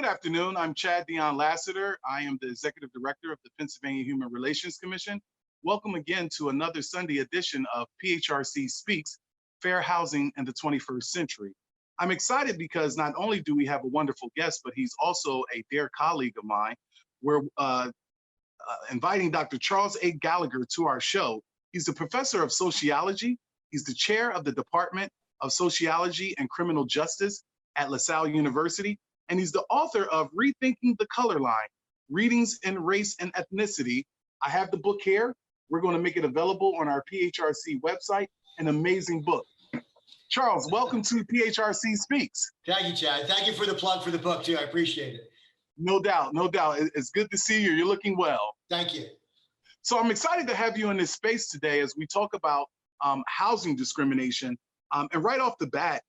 afternoon. I'm Chad Dion Lassiter. I am the Executive Director of the Pennsylvania Human Relations Commission. Welcome again to another Sunday edition of PHRC Speaks, Fair Housing in the 21st Century. I'm excited because not only do we have a wonderful guest, but he's also a dear colleague of mine. We're inviting Dr. Charles A. Gallagher to our show. He's a professor of sociology. He's the chair of the Department of Sociology and Criminal Justice at Salle University. And he's the author of Rethinking the Color Line, Readings in Race and Ethnicity. I have the book here. We're going to make it available on our PHRC website, an amazing book. Charles, welcome to PHRC Speaks. Thank you, Chad. Thank you for the plug for the book, too. I appreciate it. No doubt, no doubt. It's good to see you. You're looking well. Thank you. So I'm excited to have you in this space today as we talk about housing discrimination. And right off the bat,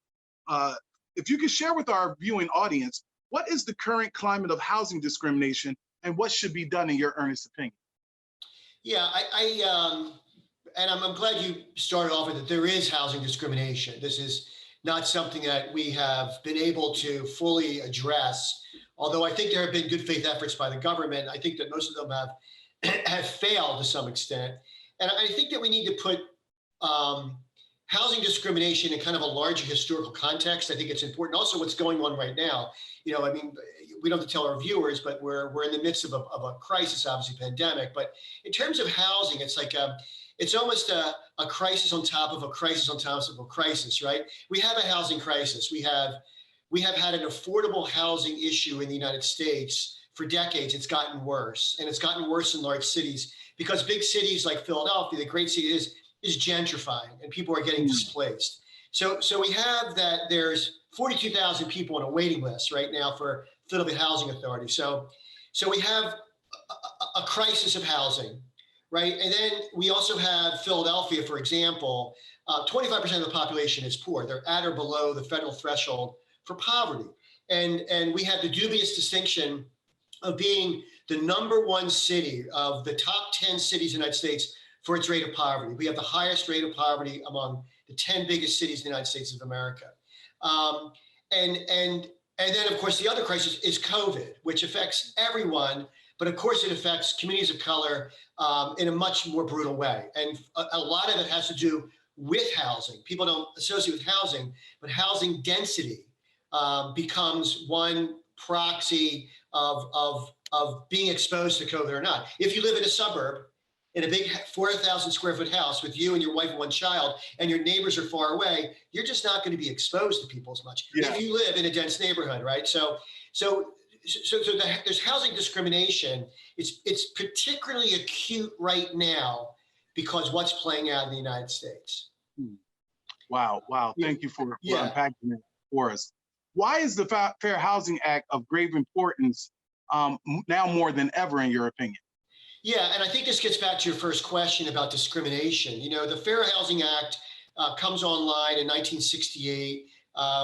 if you could share with our viewing audience, what is the current climate of housing discrimination and what should be done in your earnest opinion? Yeah, I'm glad you started off with that there is housing discrimination. This is not something that we have been able to fully address. Although I think there have been good faith efforts by the government, I think that most of them have failed to some extent. And I think that we need to put housing discrimination in kind of a larger historical context. I think it's important. Also, what's going on right now. You know, I mean, we don't have to tell our viewers, but we're in the midst of a crisis, obviously, pandemic. But in terms of housing, it's like it's almost a crisis on top of a crisis on top of a crisis, right? We have a housing crisis. We have had an affordable housing issue in the United States for decades. It's gotten worse, and it's gotten worse in large cities because big cities like Philadelphia, the great city, is gentrifying, and people are getting displaced. So we have that. There's 42,000 people on a waiting list right now for Philadelphia Housing Authority. So we have a crisis of housing, right? And then we also have Philadelphia, for example. 25% of the population is poor. They're at or below the federal threshold for poverty. And we have the dubious distinction of being the #1 city of the top 10 cities in the United States for its rate of poverty. We have the highest rate of poverty among the 10 biggest cities in the United States of America. And then, of course, the other crisis is COVID, which affects everyone, but of course it affects communities of color in a much more brutal way. And a lot of it has to do with housing. People don't associate with housing, but housing density becomes one proxy of being exposed to COVID or not. If you live in a suburb, in a big 4,000 square foot house with you and your wife and one child, and your neighbors are far away, you're just not going to be exposed to people as much. Yeah. If you live in a dense neighborhood, right? So there's housing discrimination. It's particularly acute right now because what's playing out in the United States. Wow. Thank you for unpacking it for us. Why is the Fair Housing Act of grave importance now more than ever, in your opinion? Yeah, and I think this gets back to your first question about discrimination. You know, the Fair Housing Act comes online in 1968.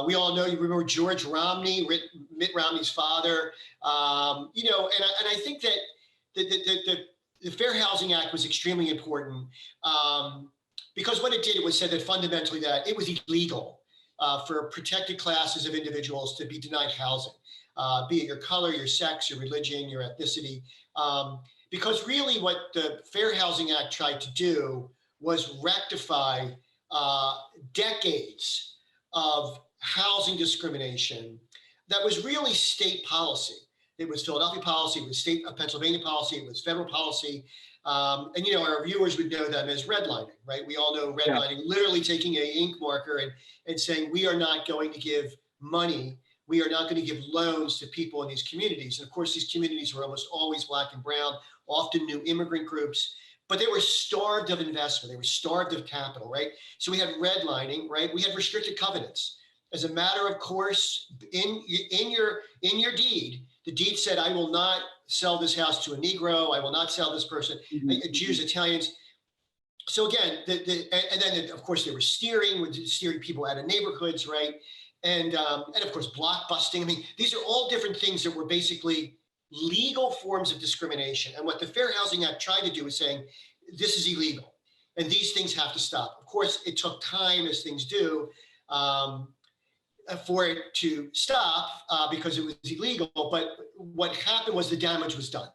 We all know, you remember George Romney, Mitt Romney's father. You know, and I think that the Fair Housing Act was extremely important because what it did, it was said that fundamentally that it was illegal for protected classes of individuals to be denied housing, be it your color, your sex, your religion, your ethnicity. Because really what the Fair Housing Act tried to do was rectify decades of housing discrimination that was really state policy. It was Philadelphia policy, it was state of Pennsylvania policy, it was federal policy. And, you know, our viewers would know them as redlining, right? We all know redlining, literally taking an ink marker and saying, we are not going to give money, we are not going to give loans to people in these communities. And of course, these communities were almost always Black and brown, often new immigrant groups, but they were starved of investment. They were starved of capital, right? So we had redlining, right? We had restricted covenants. As a matter of course, in your deed, the deed said, I will not sell this house to a Negro. I will not sell this person, Jews, Italians. So again, and then of course they were steering people out of neighborhoods, right? And of course, blockbusting. I mean, these are all different things that were basically legal forms of discrimination. And what the Fair Housing Act tried to do is saying, this is illegal and these things have to stop. Of course, it took time, as things do. for it to stop because it was illegal. But what happened was the damage was done.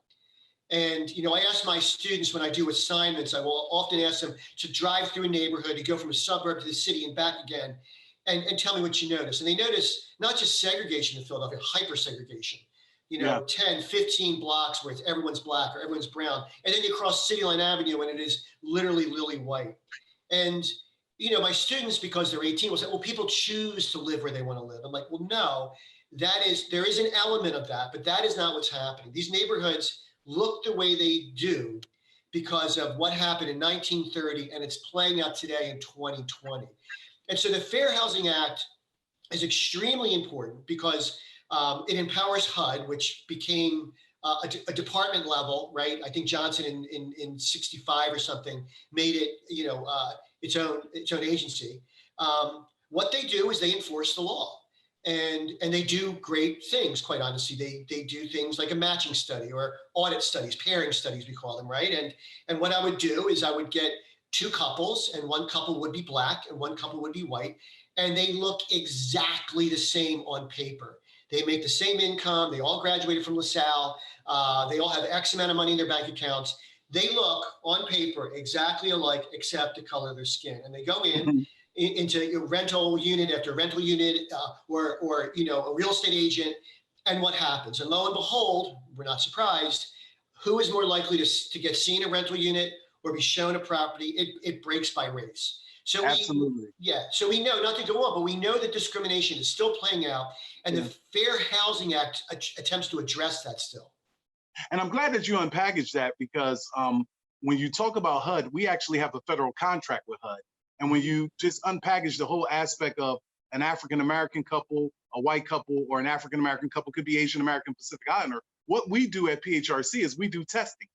And, I ask my students when I do assignments, I will often ask them to drive through a neighborhood, to go from a suburb to the city and back again, and tell me what you notice. And they notice not just segregation in Philadelphia, hyper segregation, Yeah. 10, 15 blocks where everyone's black or everyone's brown. And then you cross City Line Avenue and it is literally lily white. And, my students, because they're 18, will say, well, people choose to live where they want to live. I'm like, well, no, there is an element of that, but that is not what's happening. These neighborhoods look the way they do because of what happened in 1930, and it's playing out today in 2020. And so the Fair Housing Act is extremely important because it empowers HUD, which became a department level, right? I think Johnson in 65 or something made it, its own agency. What they do is they enforce the law. And they do great things, quite honestly. They do things like a matching study or audit studies, pairing studies, we call them, right? And what I would do is I would get two couples, and one couple would be black and one couple would be white, and they look exactly the same on paper. They make the same income. They all graduated from LaSalle. They all have X amount of money in their bank accounts. They look on paper exactly alike, except the color of their skin. And they go in into a rental unit after rental unit, or a real estate agent. And what happens? And lo and behold, we're not surprised. Who is more likely to get seen a rental unit or be shown a property? It breaks by race. So Absolutely. So we know, not to go on, but we know that discrimination is still playing out, and the Fair Housing Act attempts to address that still. And I'm glad that you unpackaged that because when you talk about HUD, we actually have a federal contract with HUD. And when you just unpackage the whole aspect of an African-American couple, a white couple, or an African-American couple, could be Asian-American, Pacific Islander, what we do at PHRC is we do testing.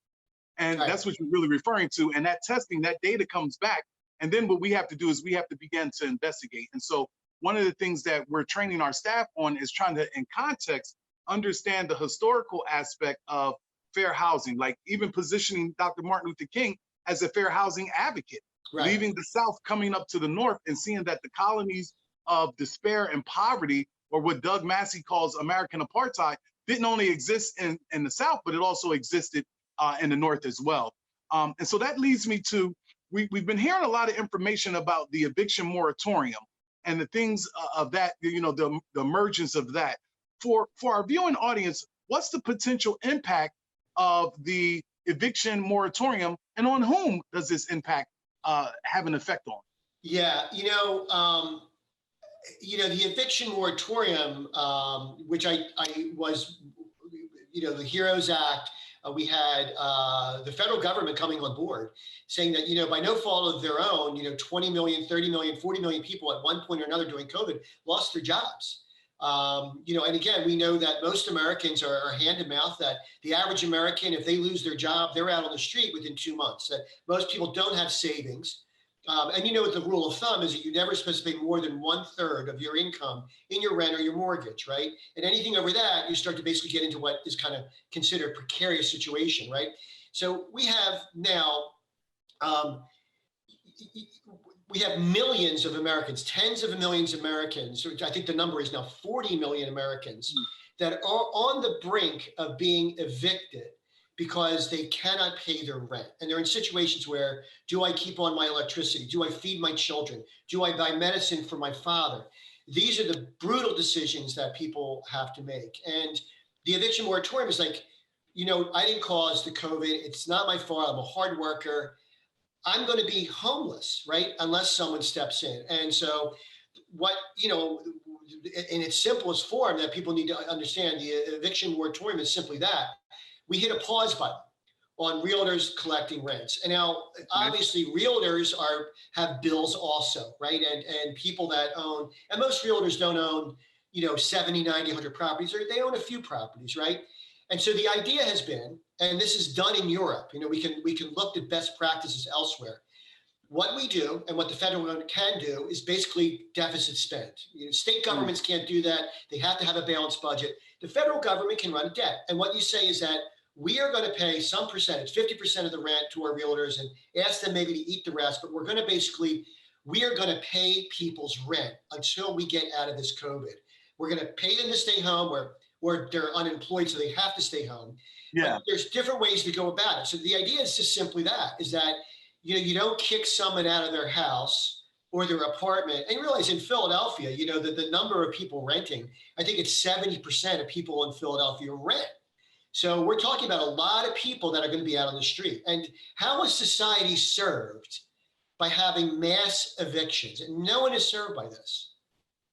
And that's what you're really referring to. And that testing, that data comes back. And then what we have to do is we have to begin to investigate. And so one of the things that we're training our staff on is trying to, in context, understand the historical aspect of fair housing, like even positioning Dr. Martin Luther King as a fair housing advocate, leaving the South, coming up to the North and seeing that the colonies of despair and poverty, or what Doug Massey calls American apartheid, didn't only exist in the South, but it also existed in the North as well. And so that leads me to, we've been hearing a lot of information about the eviction moratorium and the things of that, the emergence of that. For our viewing audience, what's the potential impact of the eviction moratorium, and on whom does this impact have an effect on? Yeah, the eviction moratorium, which I was, the HEROES Act, we had the federal government coming on board saying that, by no fault of their own, 20 million, 30 million, 40 million people at one point or another during COVID lost their jobs. And again, we know that most Americans are hand to mouth, that the average American, if they lose their job, they're out on the street within 2 months, that most people don't have savings. And what the rule of thumb is that you're never supposed to pay more than 1/3 of your income in your rent or your mortgage, right? And anything over that, you start to basically get into what is kind of considered a precarious situation, right? So we have now, we have millions of Americans, tens of millions of Americans, I think the number is now 40 million Americans, that are on the brink of being evicted because they cannot pay their rent. And they're in situations where, do I keep on my electricity? Do I feed my children? Do I buy medicine for my father? These are the brutal decisions that people have to make. And the eviction moratorium is like, I didn't cause the COVID. It's not my fault. I'm a hard worker. I'm going to be homeless, right? Unless someone steps in. And so what, in its simplest form that people need to understand, the eviction moratorium is simply that. We hit a pause button on realtors collecting rents. And now, obviously, realtors have bills also, right? And people that own, and most realtors don't own, 70, 90, 100 properties, or they own a few properties, right? And so the idea has been, and this is done in Europe, we can look at best practices elsewhere. What we do and what the federal government can do is basically deficit spend. State governments can't do that. They have to have a balanced budget. The federal government can run debt. And what you say is that we are going to pay some percentage, 50% of the rent to our realtors, and ask them maybe to eat the rest, but we're going to basically we are going to pay people's rent until we get out of this COVID. We're going to pay them to stay home or they're unemployed, so they have to stay home. Yeah. But there's different ways to go about it. So the idea is just simply that, is that, you don't kick someone out of their house or their apartment. And you realize in Philadelphia, that the number of people renting, I think it's 70% of people in Philadelphia rent. So we're talking about a lot of people that are going to be out on the street. And how is society served by having mass evictions? And no one is served by this.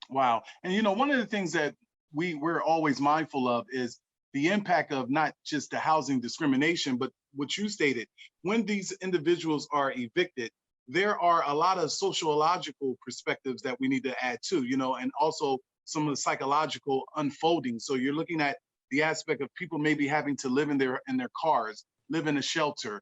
Wow. And one of the things that we're always mindful of is the impact of not just the housing discrimination, but what you stated. When these individuals are evicted, there are a lot of sociological perspectives that we need to add to, and also some of the psychological unfolding. So you're looking at the aspect of people maybe having to live in their cars, live in a shelter,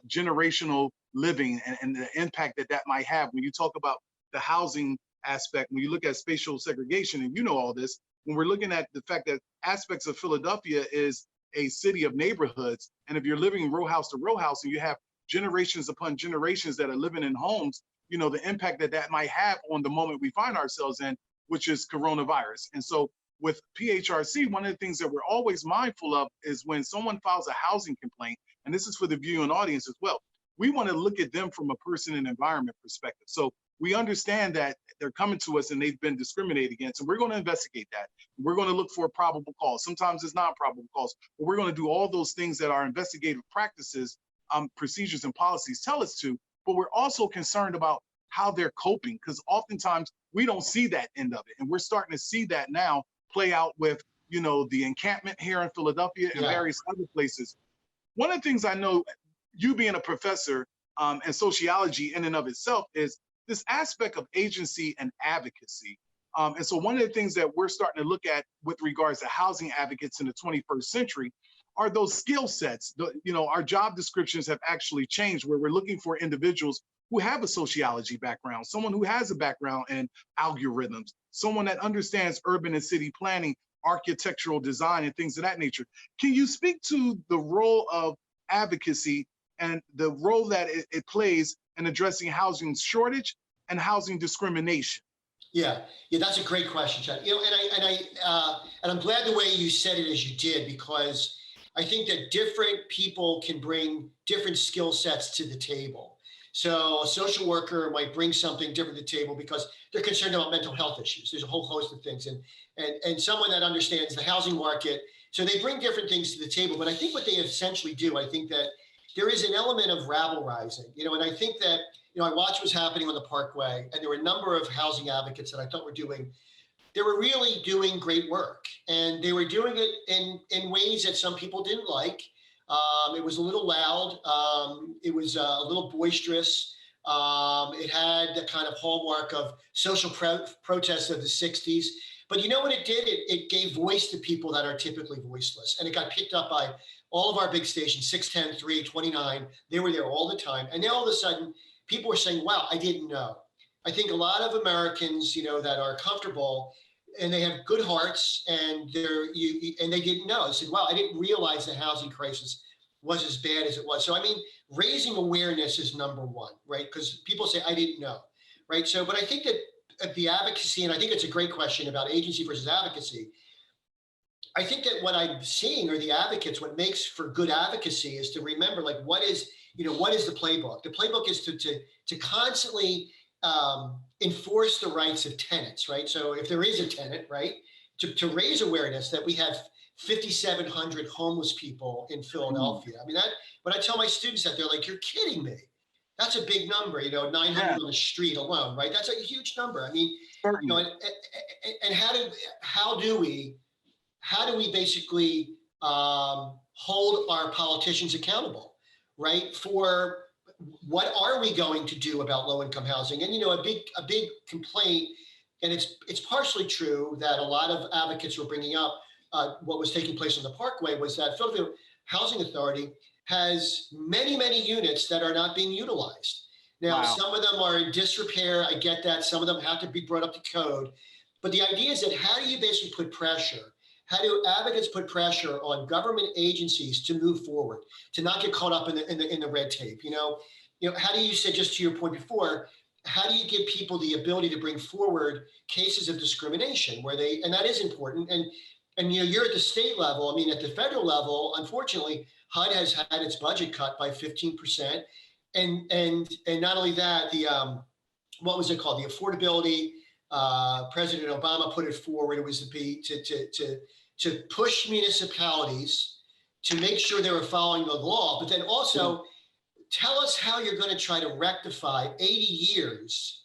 generational living, and the impact that might have. When you talk about the housing aspect, when you look at spatial segregation, and all this, when we're looking at the fact that aspects of Philadelphia is a city of neighborhoods, and if you're living row house to row house and you have generations upon generations that are living in homes, the impact that might have on the moment we find ourselves in, which is coronavirus. And so with PHRC, one of the things that we're always mindful of is when someone files a housing complaint, and this is for the viewing audience as well, we want to look at them from a person and environment perspective. So we understand that they're coming to us and they've been discriminated against, and we're going to investigate that. We're going to look for a probable cause. Sometimes it's not probable cause, but we're going to do all those things that our investigative practices, procedures, and policies tell us to. But we're also concerned about how they're coping, because oftentimes we don't see that end of it, and we're starting to see that now play out with the encampment here in Philadelphia and various other places. One of the things I know, you being a professor and sociology in and of itself, is this aspect of agency and advocacy. And so one of the things that we're starting to look at with regards to housing advocates in the 21st century are those skill sets. Our job descriptions have actually changed, where we're looking for individuals who have a sociology background, someone who has a background in algorithms, someone that understands urban and city planning, architectural design, and things of that nature. Can you speak to the role of advocacy and the role that it plays in addressing housing shortage and housing discrimination? Yeah, that's a great question, Chad. And I'm glad the way you said it as you did, because I think that different people can bring different skill sets to the table. So a social worker might bring something different to the table because they're concerned about mental health issues. There's a whole host of things, and someone that understands the housing market. So they bring different things to the table. But I think what they essentially do, I think that there is an element of rabble rising, and I think that, I watched what's happening on the Parkway, and there were a number of housing advocates that I thought they were really doing great work, and they were doing it in ways that some people didn't like. It was a little loud. It was a little boisterous. It had the kind of hallmark of social protests of the 60s. But you know what it did? It gave voice to people that are typically voiceless. And it got picked up by all of our big stations, 610, 3, 29. They were there all the time. And now all of a sudden, people were saying, wow, I didn't know. I think a lot of Americans, that are comfortable and they have good hearts, and they didn't know. They said, wow, I didn't realize the housing crisis was as bad as it was. So, raising awareness is number one, right? Because people say, I didn't know, right? So, but I think that the advocacy, and I think it's a great question about agency versus advocacy. I think that what I'm seeing, or the advocates, what makes for good advocacy is to remember, what is the playbook? The playbook is to constantly enforce the rights of tenants, right? So if there is a tenant, right, to raise awareness that we have 5,700 homeless people in Philadelphia. When I tell my students that, they're like, you're kidding me. That's a big number, 900 on the street alone, right? That's a huge number. And how do we basically hold our politicians accountable, right? For what are we going to do about low-income housing? And a big complaint, and it's partially true, that a lot of advocates were bringing up what was taking place on the Parkway, was that Philadelphia Housing Authority has many, many units that are not being utilized. Now, Wow. Some of them are in disrepair. I get that. Some of them have to be brought up to code. But the idea is that how do you basically put pressure? How do advocates put pressure on government agencies to move forward, to not get caught up in the red tape? How do you say, just to your point before, how do you give people the ability to bring forward cases of discrimination where they, and that is important. And you're at the state level. I mean, at the federal level, unfortunately, HUD has had its budget cut by 15%. And not only that, the what was it called? The affordability. President Obama put it forward. It was to push municipalities to make sure they were following the law, but then also tell us how you're going to try to rectify 80 years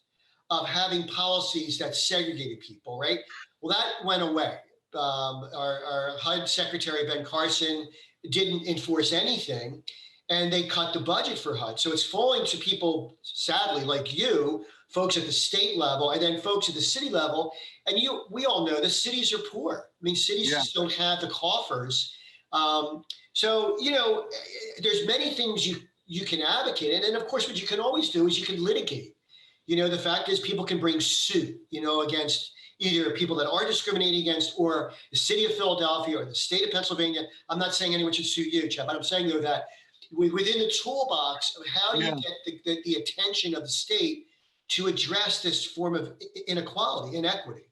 of having policies that segregated people, right? Well, that went away. Our HUD Secretary, Ben Carson, didn't enforce anything, and they cut the budget for HUD. So it's falling to people, sadly, like you, folks at the state level, and then folks at the city level. And we all know the cities are poor. I mean, cities just don't have the coffers. So, there's many things you can advocate. And of course, what you can always do is you can litigate. The fact is people can bring suit, against either people that are discriminated against or the city of Philadelphia or the state of Pennsylvania. I'm not saying anyone should sue you, Chad, but I'm saying, though, that within the toolbox of how you get the attention of the state to address this form of inequality, inequity.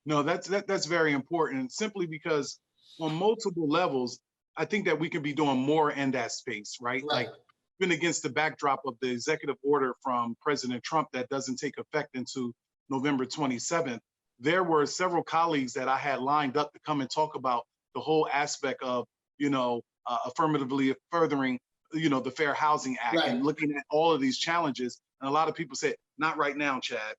No, that's very important, simply because on multiple levels, I think that we can be doing more in that space, right? Like, even against the backdrop of the executive order from President Trump that doesn't take effect until November 27th, there were several colleagues that I had lined up to come and talk about the whole aspect of, affirmatively furthering, the Fair Housing Act and looking at all of these challenges. And a lot of people said, not right now, Chad.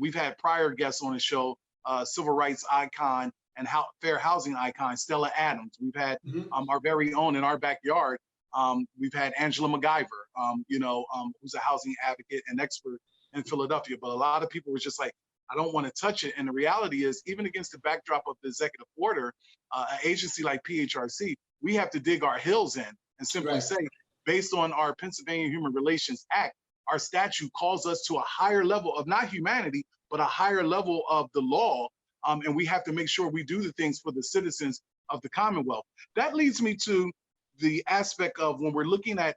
We've had prior guests on the show, civil rights icon and fair housing icon, Stella Adams. We've had our very own in our backyard. We've had Angela MacGyver, who's a housing advocate and expert in Philadelphia. But a lot of people were just like, I don't want to touch it. And the reality is, even against the backdrop of the executive order, an agency like PHRC, we have to dig our heels in and simply say, based on our Pennsylvania Human Relations Act, our statute calls us to a higher level of not humanity, but a higher level of the law. And we have to make sure we do the things for the citizens of the Commonwealth. That leads me to the aspect of when we're looking at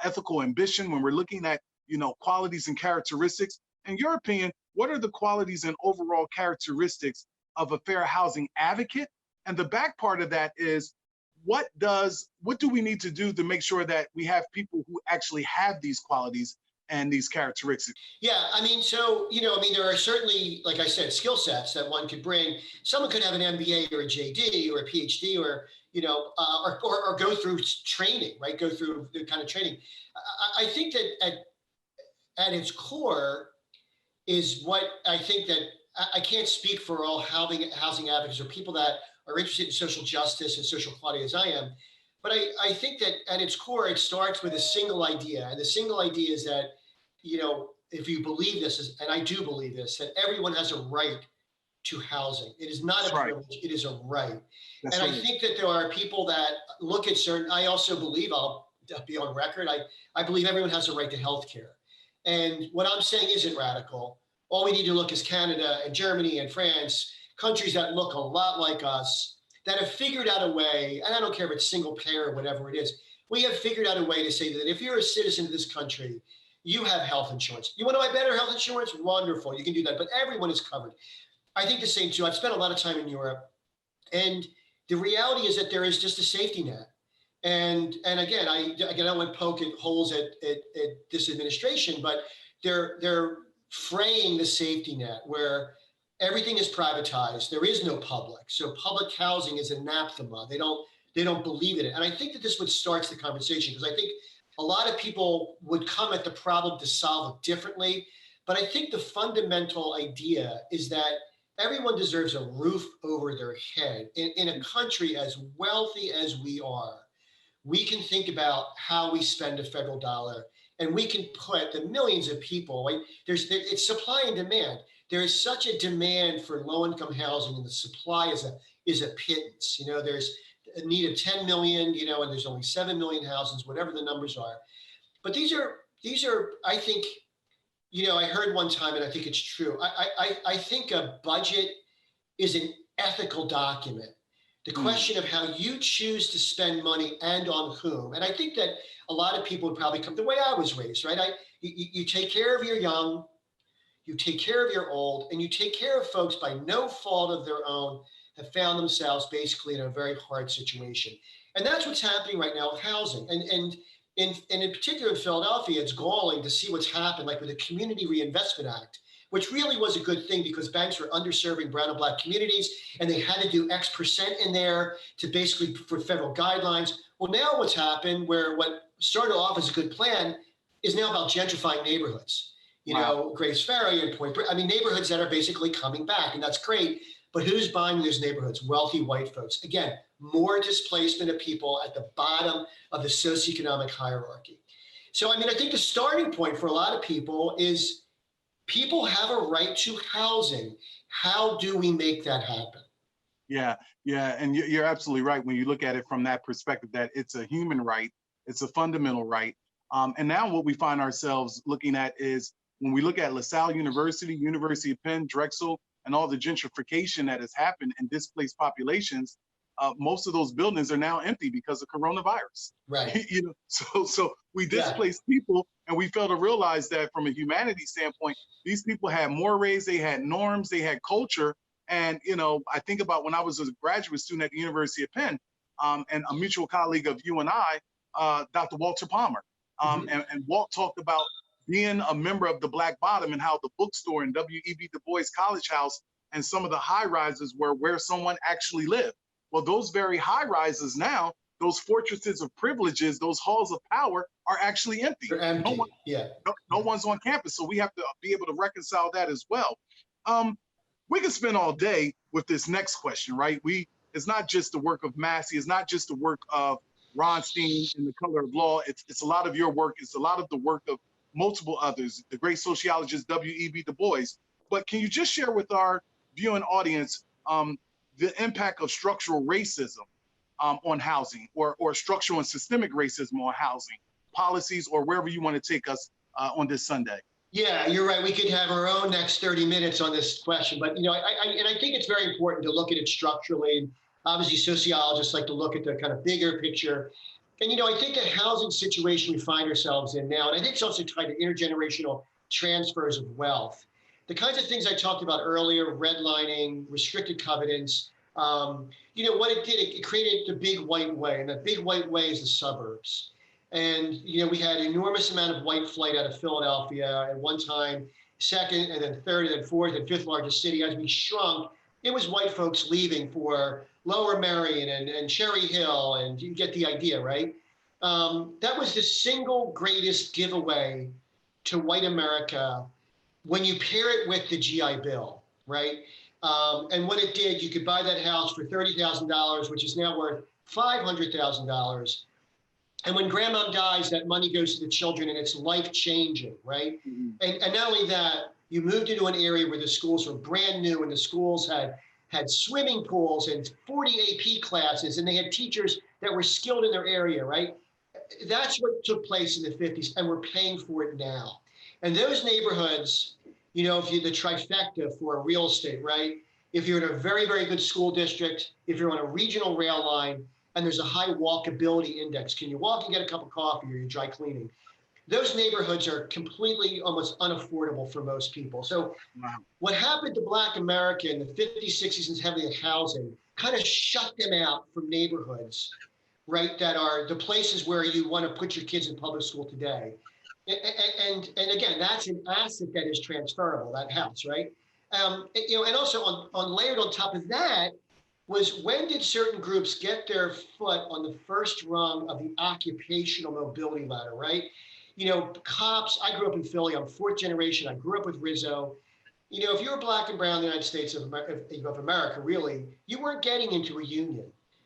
ethical ambition, when we're looking at, qualities and characteristics. In your opinion, what are the qualities and overall characteristics of a fair housing advocate? And the back part of that is, what do we need to do to make sure that we have people who actually have these qualities and these characteristics? Yeah, there are certainly, like I said, skill sets that one could bring. Someone could have an MBA or a JD or a PhD or go through training, right? Go through the kind of training. I think that at its core is what I think that I can't speak for all housing advocates or people that are interested in social justice and social equality as I am. But I think that at its core, it starts with a single idea. And the single idea is that, if you believe this, and I do believe this, that everyone has a right to housing. It is not a privilege, it is a right. And I think that there are people that look at I also believe, I'll be on record, I believe everyone has a right to health care. And what I'm saying isn't radical. All we need to look is Canada and Germany and France, countries that look a lot like us, that have figured out a way, and I don't care if it's single payer or whatever it is, we have figured out a way to say that if you're a citizen of this country, you have health insurance. You want to buy better health insurance? Wonderful, you can do that, but everyone is covered. I think the same too. I've spent a lot of time in Europe, and the reality is that there is just a safety net. And again, I don't want to poke at holes at this administration, but they're fraying the safety net where everything is privatized. There is no public. So public housing is anathema. They don't believe in it. And I think that this would start the conversation, because I think a lot of people would come at the problem to solve it differently. But I think the fundamental idea is that everyone deserves a roof over their head. In a country as wealthy as we are, we can think about how we spend a federal dollar, and we can put the millions of people, right? It's supply and demand. There is such a demand for low-income housing, and the supply is a pittance. There's a need of 10 million, and there's only 7 million houses, whatever the numbers are. But these are, I think, I heard one time, and I think it's true. I think a budget is an ethical document. The question of how you choose to spend money and on whom. And I think that a lot of people would probably come the way I was raised, right? You take care of your young, you take care of your old, and you take care of folks by no fault of their own have found themselves basically in a very hard situation. And that's what's happening right now with housing. And in particular in Philadelphia, it's galling to see what's happened, like with the Community Reinvestment Act, which really was a good thing because banks were underserving brown and black communities, and they had to do X% in there to basically for federal guidelines. Well, now what's happened, where what started off as a good plan is now about gentrifying neighborhoods. You Wow. know, Grace Ferry and Point, I mean, neighborhoods that are basically coming back, and that's great. But who's buying those neighborhoods? Wealthy white folks. Again, more displacement of people at the bottom of the socioeconomic hierarchy. So, I mean, I think the starting point for a lot of people is people have a right to housing. How do we make that happen? Yeah, yeah, and you're absolutely right when you look at it from that perspective that it's a human right, it's a fundamental right. And now what we find ourselves looking at is when we look at LaSalle University, University of Penn, Drexel, and all the gentrification that has happened and displaced populations, most of those buildings are now empty because of coronavirus. Right. You know, so we Yeah. displaced people, and we fail to realize that from a humanity standpoint, these people had mores, they had norms, they had culture. And, you know, I think about when I was a graduate student at the University of Penn, and a mutual colleague of you and I, Dr. Walter Palmer. And Walt talked about being a member of the Black Bottom and how the bookstore in W.E.B. Du Bois College House and some of the high rises were where someone actually lived. Well, those very high rises now, those fortresses of privileges, those halls of power are actually empty. They're empty. Yeah. No one's on campus. So we have to be able to reconcile that as well. We could spend all day with this next question, right? It's not just the work of Massey, it's not just the work of Ronstein in The Color of Law. It's a lot of your work. It's a lot of the work of multiple others, the great sociologist W.E.B. Du Bois. But can you just share with our viewing audience the impact of structural racism on housing, or structural and systemic racism on housing policies, or wherever you want to take us on this Sunday? Yeah, you're right. We could have our own next 30 minutes on this question, but you know, I think it's very important to look at it structurally. And obviously, sociologists like to look at the kind of bigger picture. And you know, I think the housing situation we find ourselves in now, and I think it's also tied to intergenerational transfers of wealth. The kinds of things I talked about earlier, redlining, restricted covenants. You know, what it did, it created the big white way, and the big white way is the suburbs. And, you know, we had an enormous amount of white flight out of Philadelphia at one time, second, and then third, and then fourth, and fifth largest city. As we shrunk, it was white folks leaving for Lower Merion and Cherry Hill, and you get the idea, right? That was the single greatest giveaway to white America when you pair it with the GI Bill, right? And what it did, you could buy that house for $30,000, which is now worth $500,000. And when grandma dies, that money goes to the children, and it's life-changing, right? Mm-hmm. And not only that, you moved into an area where the schools were brand new, and the schools had swimming pools and 40 AP classes, and they had teachers that were skilled in their area, right? That's what took place in the 50s, and we're paying for it now. And those neighborhoods, you know, if you're the trifecta for real estate, right? If you're in a very, very good school district, if you're on a regional rail line, and there's a high walkability index, can you walk and get a cup of coffee, or you're dry cleaning? Those neighborhoods are completely almost unaffordable for most people. So what happened to Black America in the 50s, 60s, and 70s in housing kind of shut them out from neighborhoods, right, that are the places where you want to put your kids in public school today. And again, that's an asset that is transferable, that house, right? You know, and also on layered on top of that was, when did certain groups get their foot on the first rung of the occupational mobility ladder, right? You know, cops, I grew up in Philly, I'm fourth generation, I grew up with Rizzo. You know, if you were Black and brown in the United States of America, really, you weren't getting into a union,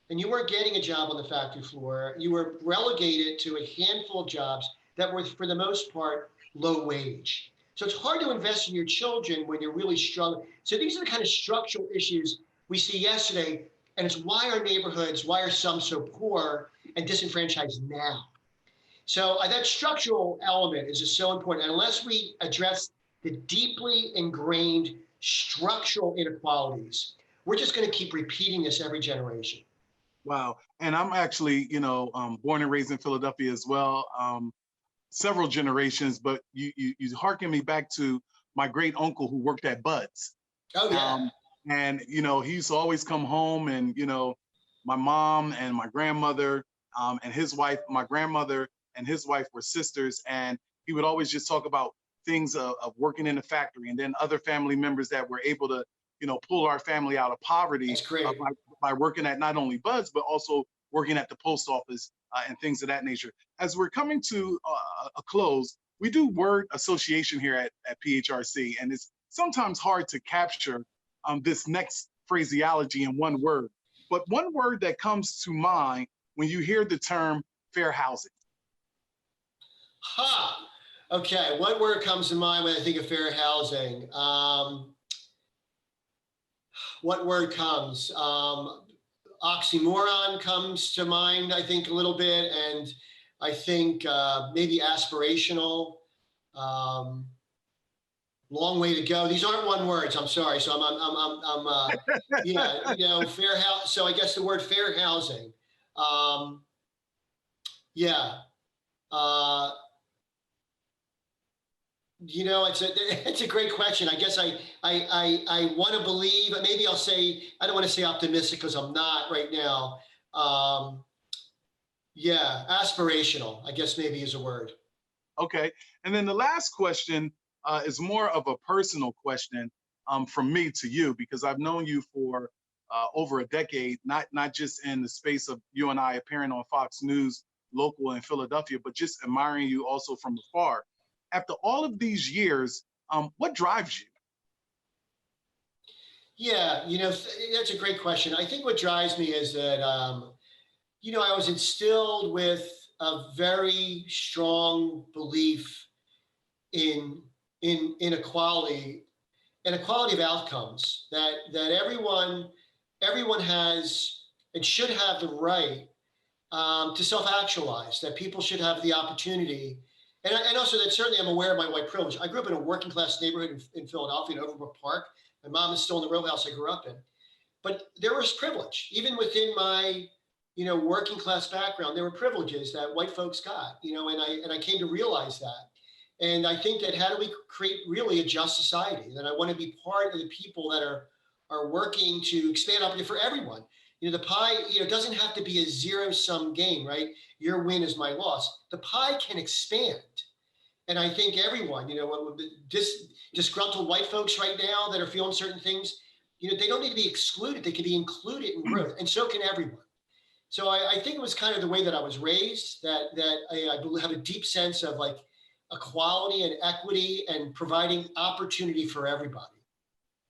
and you weren't getting a job on the factory floor. You were relegated to a handful of jobs that were, for the most part, low wage. So it's hard to invest in your children when you're really struggling. So these are the kind of structural issues we see yesterday, and it's why our neighborhoods, why are some so poor and disenfranchised now? So that structural element is just so important. And unless we address the deeply ingrained structural inequalities, we're just going to keep repeating this every generation. Wow. And I'm actually, you know, born and raised in Philadelphia as well. several generations, but you harken me back to my great uncle who worked at Bud's. Oh, yeah. And, he used to always come home and, my mom and my grandmother and his wife, my grandmother and his wife were sisters. And he would always just talk about things of working in a factory, and then other family members that were able to, pull our family out of poverty That's great. by working at not only Bud's, but also working at the post office and things of that nature. As we're coming to a close, we do word association here at PHRC, and it's sometimes hard to capture this next phraseology in one word. But one word that comes to mind when you hear the term fair housing. Ha! Okay, what word comes to mind when I think of fair housing? What word comes? Oxymoron comes to mind, I think, a little bit, and I think maybe aspirational. Long way to go. These aren't one words. I'm sorry. So yeah, fair house. So I guess the word fair housing. Yeah. It's a great question. I guess I want to believe. Maybe I'll say, I don't want to say optimistic because I'm not right now. Yeah, aspirational, I guess maybe is a word. Okay. And then the last question is more of a personal question from me to you, because I've known you for over a decade, not just in the space of you and I appearing on Fox News local in Philadelphia, but just admiring you also from afar. After all of these years, what drives you? Yeah, that's a great question. I think what drives me is that, I was instilled with a very strong belief in equality and equality of outcomes, that everyone has and should have the right to self-actualize, that people should have the opportunity. And also that certainly I'm aware of my white privilege. I grew up in a working class neighborhood in Philadelphia, in Overbrook Park. My mom is still in the row house I grew up in. But there was privilege, even within my, working class background. There were privileges that white folks got, and I came to realize that. And I think that how do we create really a just society? That I want to be part of the people that are working to expand opportunity for everyone. The pie, doesn't have to be a zero-sum game, right? Your win is my loss. The pie can expand. And I think everyone, disgruntled white folks right now that are feeling certain things, they don't need to be excluded. They can be included in growth, and so can everyone. So I think it was kind of the way that I was raised, that I have a deep sense of like equality and equity and providing opportunity for everybody.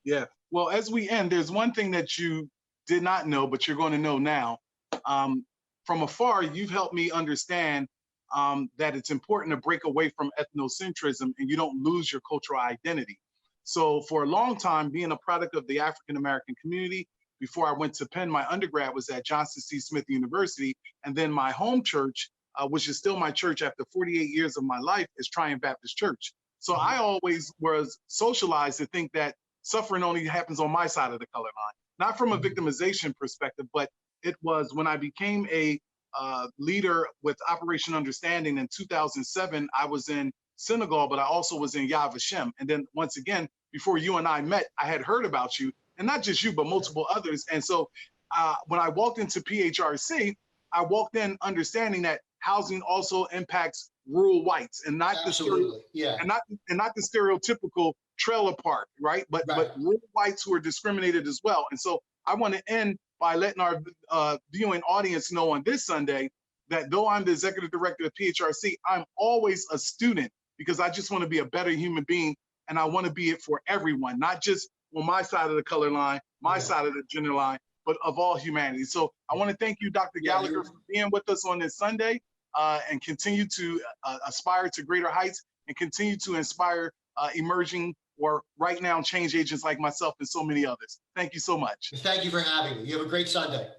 Yeah. Well, as we end, there's one thing that you did not know, but you're going to know now. From afar, you've helped me understand that it's important to break away from ethnocentrism and you don't lose your cultural identity. So for a long time, being a product of the African-American community, before I went to Penn, my undergrad was at Johnson C. Smith University. And then my home church, which is still my church after 48 years of my life, is Triumph Baptist Church. So I always was socialized to think that suffering only happens on my side of the color line, not from a victimization perspective, but it was when I became a leader with Operation Understanding in 2007, I was in Senegal, but I also was in Yad Vashem. And then once again, before you and I met, I had heard about you, and not just you, but multiple others. And so when I walked into PHRC, I walked in understanding that housing also impacts rural whites and not Absolutely. and not the stereotypical trailer park, right? But rural whites who are discriminated as well. And so I want to end by letting our viewing audience know on this Sunday that though I'm the executive director of PHRC, I'm always a student because I just want to be a better human being, and I want to be it for everyone, not just on my side of the color line, my side of the gender line, but of all humanity. So I want to thank you, Dr. Gallagher, for being with us on this Sunday and continue to aspire to greater heights and continue to inspire emerging or right now change agents like myself and so many others. Thank you so much. Thank you for having me. You have a great Sunday.